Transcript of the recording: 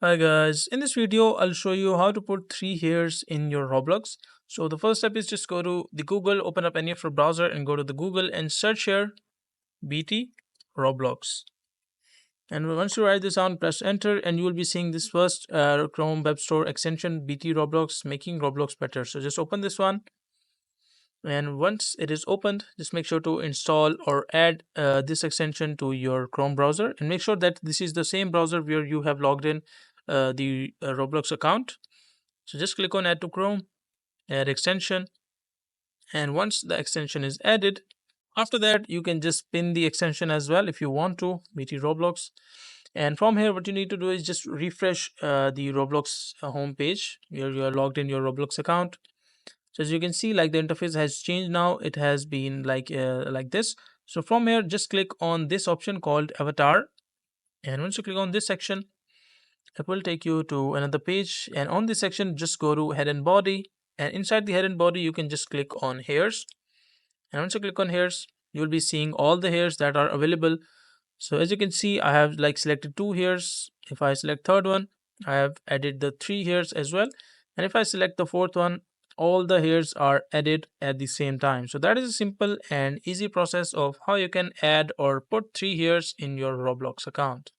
Hi guys, in this video I'll show you how to put three hairs in your Roblox. So the first step is just go to the Google, open up any of your browser and go to the Google and search here BT Roblox. And once you write this down, press enter and you will be seeing this first Chrome Web Store extension BT Roblox, making Roblox better. So just open this one, and once it is opened, just make sure to install or add this extension to your Chrome browser, and make sure that this is the same browser where you have logged in the Roblox account. So just click on add to Chrome, add extension, and once the extension is added, after that you can just pin the extension as well if you want to, BT Roblox. And from here what you need to do is just refresh the Roblox homepage where you are logged in your Roblox account. So as you can see, like, the interface has changed now. It has been like this. So from here just click on this option called avatar, and once you click on this section, it will take you to another page, and on this section just go to head and body, and inside the head and body you can just click on hairs. And once you click on hairs, you will be seeing all the hairs that are available. So as you can see, I have like selected two hairs. If I select third one, I have added the three hairs as well. And if I select the fourth one, all the hairs are added at the same time. So that is a simple and easy process of how you can add or put three hairs in your Roblox account.